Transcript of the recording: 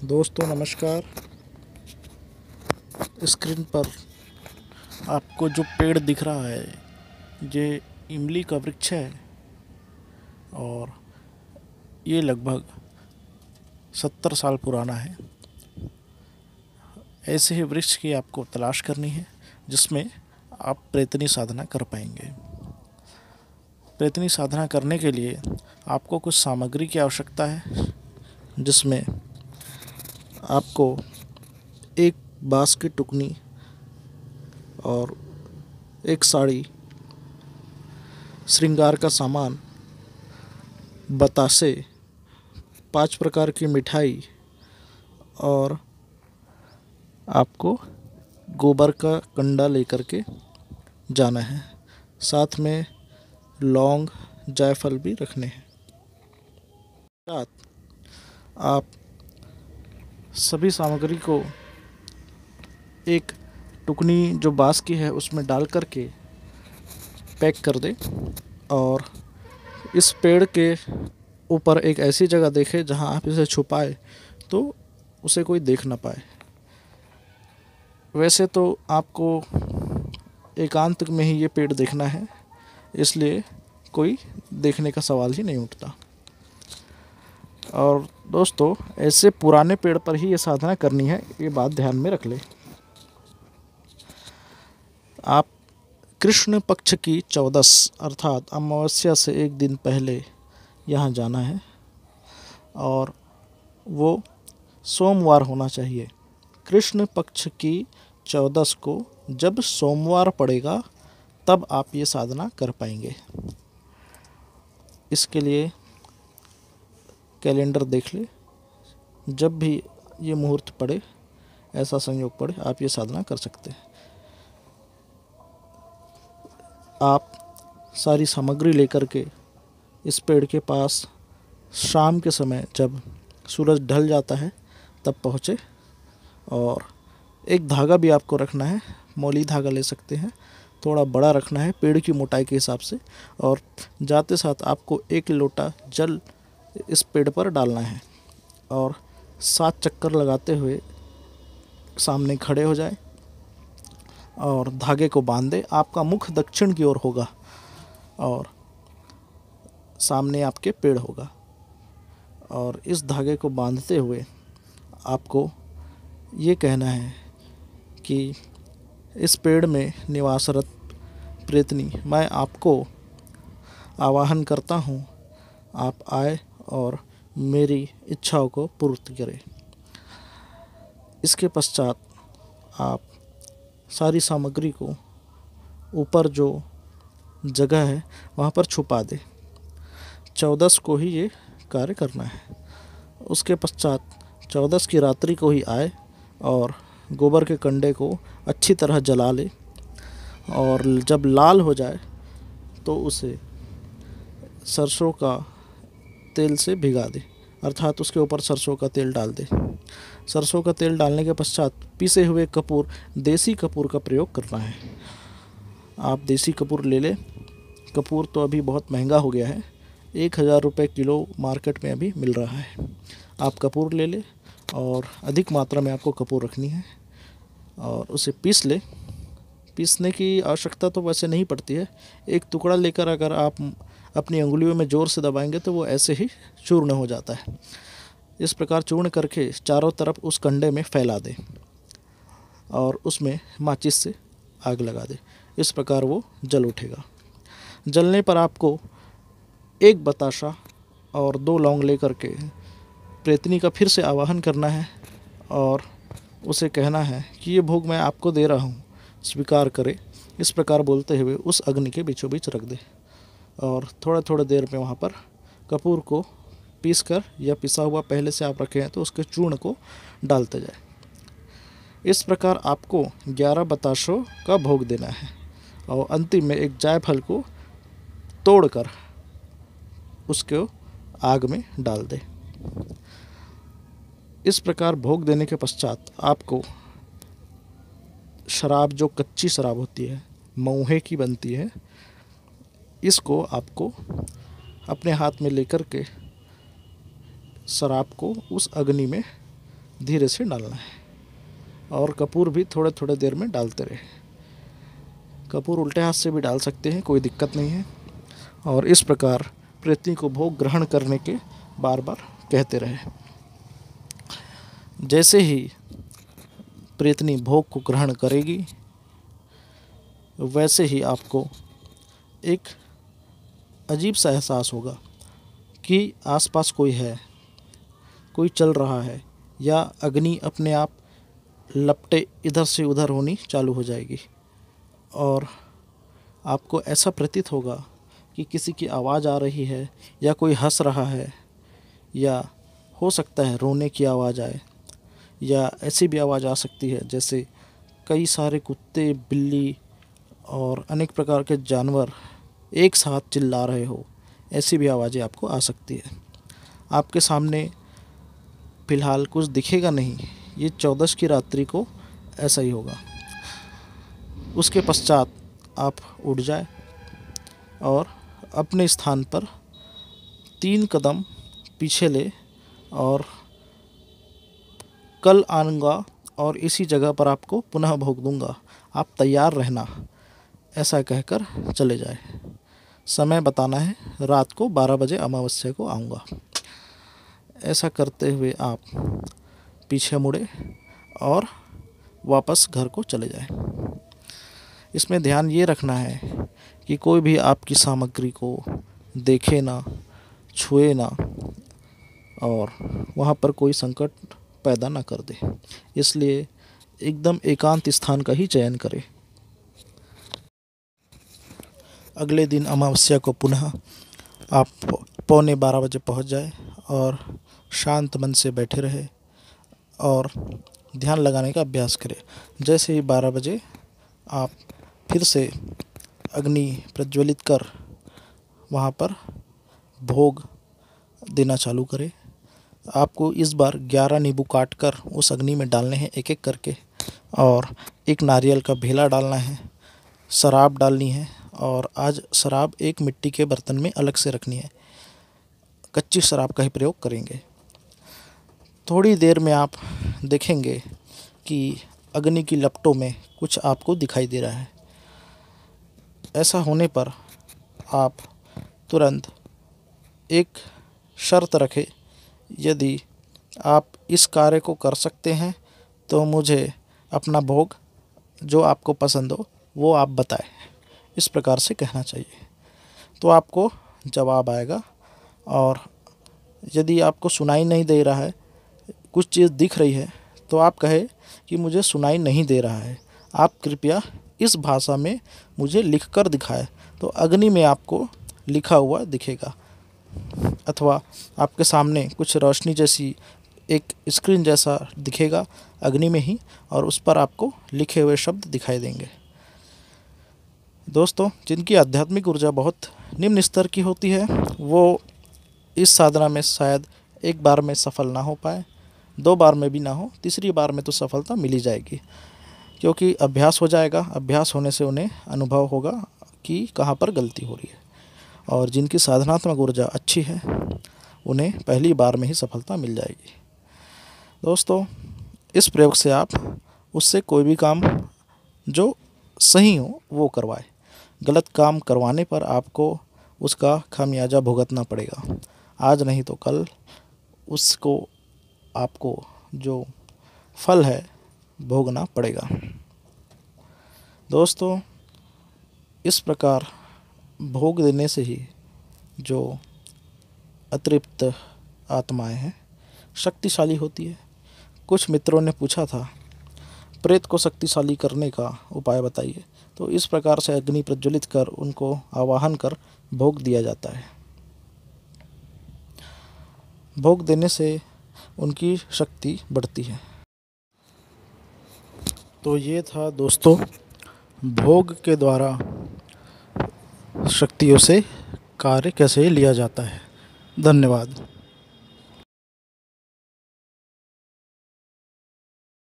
दोस्तों नमस्कार। स्क्रीन पर आपको जो पेड़ दिख रहा है ये इमली का वृक्ष है और ये लगभग 70 साल पुराना है। ऐसे ही वृक्ष की आपको तलाश करनी है जिसमें आप प्रेतनी साधना कर पाएंगे। प्रेतनी साधना करने के लिए आपको कुछ सामग्री की आवश्यकता है, जिसमें आपको एक बांस की टुकनी और एक साड़ी, श्रृंगार का सामान, बतासे, 5 प्रकार की मिठाई और आपको गोबर का कंडा लेकर के जाना है। साथ में लौंग, जायफल भी रखने हैं। साथ आप सभी सामग्री को एक टुकनी जो बांस की है उसमें डाल करके पैक कर दें और इस पेड़ के ऊपर एक ऐसी जगह देखें जहां आप इसे छुपाए तो उसे कोई देख ना पाए। वैसे तो आपको एकांत में ही ये पेड़ देखना है, इसलिए कोई देखने का सवाल ही नहीं उठता। और दोस्तों, ऐसे पुराने पेड़ पर ही ये साधना करनी है, ये बात ध्यान में रख लें। आप कृष्ण पक्ष की 14 अर्थात अमावस्या से एक दिन पहले यहाँ जाना है और वो सोमवार होना चाहिए। कृष्ण पक्ष की 14 को जब सोमवार पड़ेगा तब आप ये साधना कर पाएंगे। इसके लिए कैलेंडर देख ले, जब भी ये मुहूर्त पड़े, ऐसा संयोग पड़े, आप ये साधना कर सकते हैं। आप सारी सामग्री लेकर के इस पेड़ के पास शाम के समय जब सूरज ढल जाता है तब पहुँचे और एक धागा भी आपको रखना है। मौली धागा ले सकते हैं, थोड़ा बड़ा रखना है पेड़ की मोटाई के हिसाब से। और जाते साथ आपको 1 लोटा जल इस पेड़ पर डालना है और 7 चक्कर लगाते हुए सामने खड़े हो जाए और धागे को बांध दे। आपका मुख दक्षिण की ओर होगा और सामने आपके पेड़ होगा और इस धागे को बांधते हुए आपको ये कहना है कि इस पेड़ में निवासरत प्रेतनी, मैं आपको आवाहन करता हूँ, आप आए और मेरी इच्छाओं को पूर्ति करें। इसके पश्चात आप सारी सामग्री को ऊपर जो जगह है वहाँ पर छुपा दें। 14 को ही ये कार्य करना है। उसके पश्चात 14 की रात्रि को ही आए और गोबर के कंडे को अच्छी तरह जला ले और जब लाल हो जाए तो उसे सरसों का तेल से भिगा दे, अर्थात उसके ऊपर सरसों का तेल डाल दे। सरसों का तेल डालने के पश्चात पिसे हुए कपूर, देसी कपूर का प्रयोग करना है। आप देसी कपूर ले लें। कपूर तो अभी बहुत महंगा हो गया है, 1000 रुपये किलो मार्केट में अभी मिल रहा है। आप कपूर ले लें और अधिक मात्रा में आपको कपूर रखनी है और उसे पीस ले। पीसने की आवश्यकता तो वैसे नहीं पड़ती है। एक टुकड़ा लेकर अगर आप अपनी अंगुलियों में ज़ोर से दबाएंगे तो वो ऐसे ही चूर्ण हो जाता है। इस प्रकार चूर्ण करके चारों तरफ उस कंडे में फैला दें और उसमें माचिस से आग लगा दें। इस प्रकार वो जल उठेगा। जलने पर आपको 1 बताशा और 2 लौंग लेकर के प्रेतनी का फिर से आवाहन करना है और उसे कहना है कि ये भोग मैं आपको दे रहा हूँ, स्वीकार करे। इस प्रकार बोलते हुए उस अग्नि के बीचों बीच रख दे और थोड़ा थोड़ा देर में वहाँ पर कपूर को पीस कर या पिसा हुआ पहले से आप रखे हैं तो उसके चूर्ण को डालते जाए। इस प्रकार आपको 11 बताशों का भोग देना है और अंतिम में एक जायफल को तोड़कर उसको आग में डाल दे। इस प्रकार भोग देने के पश्चात आपको शराब, जो कच्ची शराब होती है, मऊहे की बनती है, इसको आपको अपने हाथ में लेकर के शराब को उस अग्नि में धीरे से डालना है और कपूर भी थोड़े थोड़े देर में डालते रहे। कपूर उल्टे हाथ से भी डाल सकते हैं, कोई दिक्कत नहीं है। और इस प्रकार प्रेतनी को भोग ग्रहण करने के बार बार कहते रहे। जैसे ही प्रेतनी भोग को ग्रहण करेगी वैसे ही आपको एक अजीब सा एहसास होगा कि आसपास कोई है, कोई चल रहा है, या अग्नि अपने आप लपटे इधर से उधर होनी चालू हो जाएगी और आपको ऐसा प्रतीत होगा कि किसी की आवाज़ आ रही है या कोई हंस रहा है, या हो सकता है रोने की आवाज़ आए, या ऐसी भी आवाज़ आ सकती है जैसे कई सारे कुत्ते, बिल्ली और अनेक प्रकार के जानवर एक साथ चिल्ला रहे हो। ऐसी भी आवाज़ें आपको आ सकती है। आपके सामने फ़िलहाल कुछ दिखेगा नहीं, ये 14 की रात्रि को ऐसा ही होगा। उसके पश्चात आप उठ जाए और अपने स्थान पर 3 कदम पीछे ले और कल आऊँगा और इसी जगह पर आपको पुनः भोग दूँगा, आप तैयार रहना, ऐसा कहकर चले जाए। समय बताना है, रात को 12 बजे अमावस्या को आऊँगा। ऐसा करते हुए आप पीछे मुड़े और वापस घर को चले जाएं। इसमें ध्यान ये रखना है कि कोई भी आपकी सामग्री को देखे ना, छुए ना और वहाँ पर कोई संकट पैदा ना कर दे। इसलिए एकदम एकांत स्थान का ही चयन करें। अगले दिन अमावस्या को पुनः आप 11:45 बजे पहुँच जाए और शांत मन से बैठे रहे और ध्यान लगाने का अभ्यास करें। जैसे ही 12 बजे आप फिर से अग्नि प्रज्वलित कर वहाँ पर भोग देना चालू करें। आपको इस बार 11 नींबू काट कर उस अग्नि में डालने हैं एक एक करके, और एक नारियल का भेला डालना है, शराब डालनी है, और आज शराब एक मिट्टी के बर्तन में अलग से रखनी है। कच्ची शराब का ही प्रयोग करेंगे। थोड़ी देर में आप देखेंगे कि अग्नि की लपटों में कुछ आपको दिखाई दे रहा है। ऐसा होने पर आप तुरंत एक शर्त रखें, यदि आप इस कार्य को कर सकते हैं तो मुझे अपना भोग जो आपको पसंद हो वो आप बताएं। इस प्रकार से कहना चाहिए, तो आपको जवाब आएगा। और यदि आपको सुनाई नहीं दे रहा है, कुछ चीज़ दिख रही है, तो आप कहे कि मुझे सुनाई नहीं दे रहा है, आप कृपया इस भाषा में मुझे लिख कर दिखाएं। तो अग्नि में आपको लिखा हुआ दिखेगा, अथवा आपके सामने कुछ रोशनी जैसी एक स्क्रीन जैसा दिखेगा अग्नि में ही, और उस पर आपको लिखे हुए शब्द दिखाई देंगे। दोस्तों, जिनकी आध्यात्मिक ऊर्जा बहुत निम्न स्तर की होती है वो इस साधना में शायद एक बार में सफल ना हो पाए, 2 बार में भी ना हो, तीसरी बार में तो सफलता मिल ही जाएगी, क्योंकि अभ्यास हो जाएगा। अभ्यास होने से उन्हें अनुभव होगा कि कहाँ पर गलती हो रही है। और जिनकी साधनात्मक ऊर्जा अच्छी है उन्हें पहली बार में ही सफलता मिल जाएगी। दोस्तों, इस प्रयोग से आप उससे कोई भी काम जो सही हो वो करवाएं। गलत काम करवाने पर आपको उसका खामियाजा भुगतना पड़ेगा। आज नहीं तो कल उसको आपको जो फल है भोगना पड़ेगा। दोस्तों, इस प्रकार भोग देने से ही जो अतृप्त आत्माएं हैं शक्तिशाली होती है। कुछ मित्रों ने पूछा था प्रेत को शक्तिशाली करने का उपाय बताइए, तो इस प्रकार से अग्नि प्रज्वलित कर उनको आवाहन कर भोग दिया जाता है। भोग देने से उनकी शक्ति बढ़ती है। तो ये था दोस्तों, भोग के द्वारा शक्तियों से कार्य कैसे लिया जाता है। धन्यवाद।